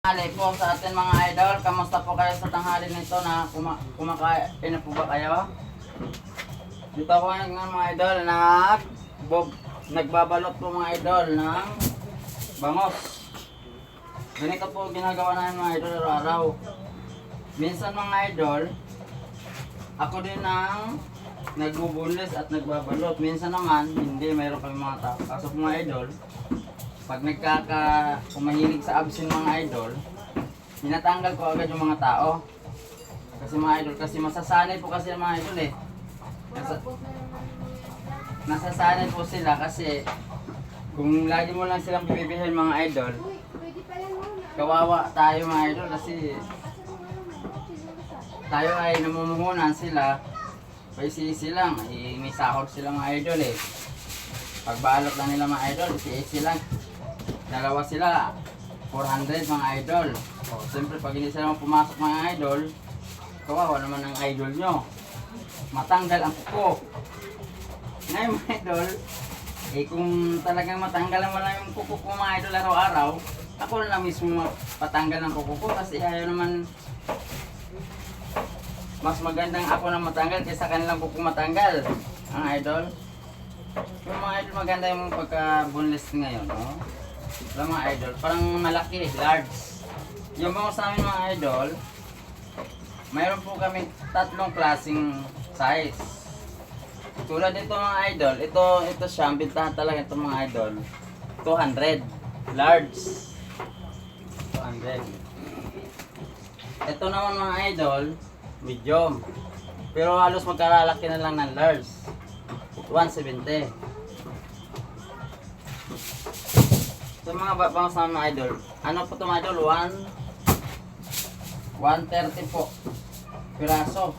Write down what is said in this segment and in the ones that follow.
Tanghali po sa atin mga idol. Kamusta po kayo sa tanghali nito na kumakain na po ba kayo? Dito po ng mga idol nagbabalot po mga idol ng bangos. Ganito po ginagawa namin mga idol araw-araw. Minsan mga idol, ako din ang nagbubunlis at nagbabalot. Minsan naman, hindi, mayroon kami mga tao. Kaso mga idol, pag kumahilig sa absin mga idol, tinatanggal ko agad yung mga tao. Kasi mga idol, kasi masasanay po kasi mga idol eh. Nasasanay po sila kasi kung lagi mo lang silang bibibihin mga idol, kawawa tayo mga idol kasi tayo ay namumuhunan sila, paisisi lang, may sahod sila mga idol eh. Pagbalot lang nila mga idol, isi lang. Dalawa sila, 400 mga idol. O, siyempre pag hindi sila pumasok mga idol, kawawa naman ang idol nyo. Matanggal ang kuko. Ngayon mga idol, kung talagang matanggal mo lang yung kuko ko mga idol araw-araw, ako na mismo patanggal ng kuko ko kasi ayaw naman, mas magandang ako na matanggal kaysa kanilang kuko matanggal. Ang idol. Yung mga idol maganda yung pagka-boneless ngayon, no? Alam mga idol, parang malaki, large. Yung mga sa amin mga idol, mayroon po kami tatlong klaseng size. Tulad nito mga idol, ito siya, ang bintahan talaga ito mga idol, 200, large. 200. Ito naman mga idol, medium. Pero halos magkalalaki na lang ng large. 170. So mga bangos naman mga idol, ano po ito mga idol? 130 po piraso.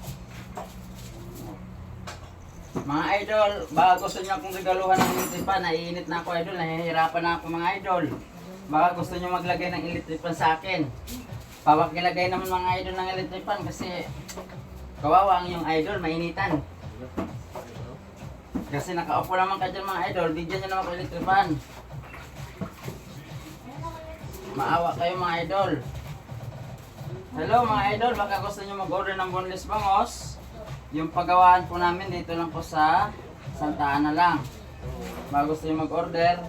Mga idol, baka gusto nyo akong regaluhan ng electric naiinit na ako idol, nahihirapan na ako mga idol. Baka gusto nyo maglagay ng electric sa akin. Pawag-ilagay naman mga idol ng electric kasi kawawa ang yung idol, mainitan. Kasi nakaupo naman ka dyan mga idol, bigyan nyo naman ko electric fan. Maawa kayo mga idol. Hello mga idol, baka gusto nyo mag-order ng boneless bangos. Yung paggawaan po namin dito lang po sa Santa Ana lang. Baka gusto nyo mag-order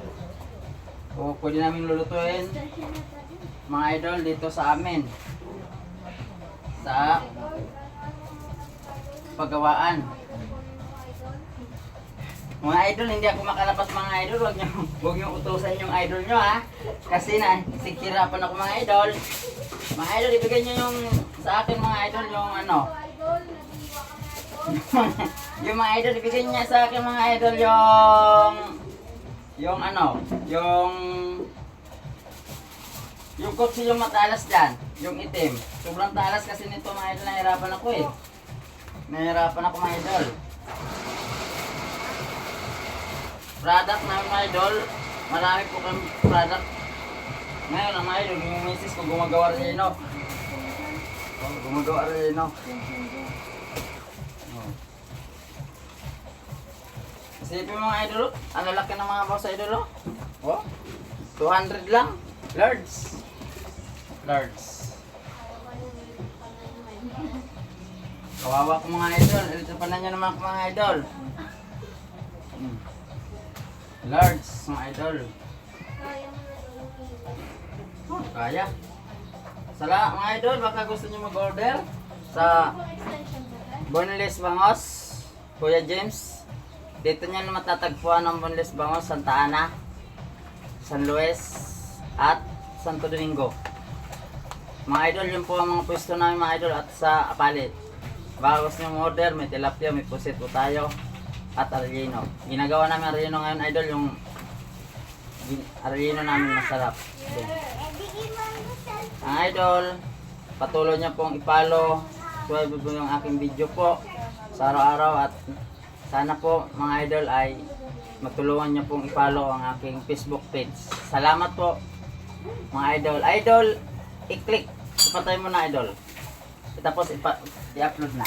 o pwede namin lulutuin mga idol dito sa amin sa paggawaan. Mga idol, hindi ako makalabas mga idol. Huwag niyo utusan yung idol nyo ha. Kasi sikirapan ako mga idol. Mga idol, ibigay nyo yung sa akin mga idol yung ano. Yung mga idol, ibigay nyo sa akin mga idol yung ano. Yung kutsi yung matalas dyan. Yung itim. Sobrang talas kasi nito mga idol. Nahirapan ako eh. Nahirapan ako mga idol. Product namin mga idol, marami po kami product. Ngayon ang mga idol, yung misis ko gumagawa rin no. Gumagawa rin no. Isipin mga idol, ang lalaki ng mga boss idol oh. 200 lang, large. Kawawa ko mga idol, ito pa na nyo naman ko mga idol. Large, mga idol. Kaya. Mga idol, baka gusto nyo mag-order sa boneless bangos, Kuya James. Dito nyo na matatagpuan ang boneless bangos, Santa Ana, San Luis, at Santo Domingo. Mga idol, yun po ang mga pwesto namin mga idol at sa Apalit. Baka gusto nyo mag-order, may tilapia, may pusit po tayo. At arellino. Ginagawa namin arellino ngayon idol, yung arellino namin masarap. Ang idol, patuloy niyo pong i-follow, subscribe po yung aking video po sa araw-araw at sana po mga idol ay magtulungan niyo pong i-follow ang aking Facebook page. Salamat po mga idol. Idol, i-click, ipatay mo na idol. Tapos i-upload na.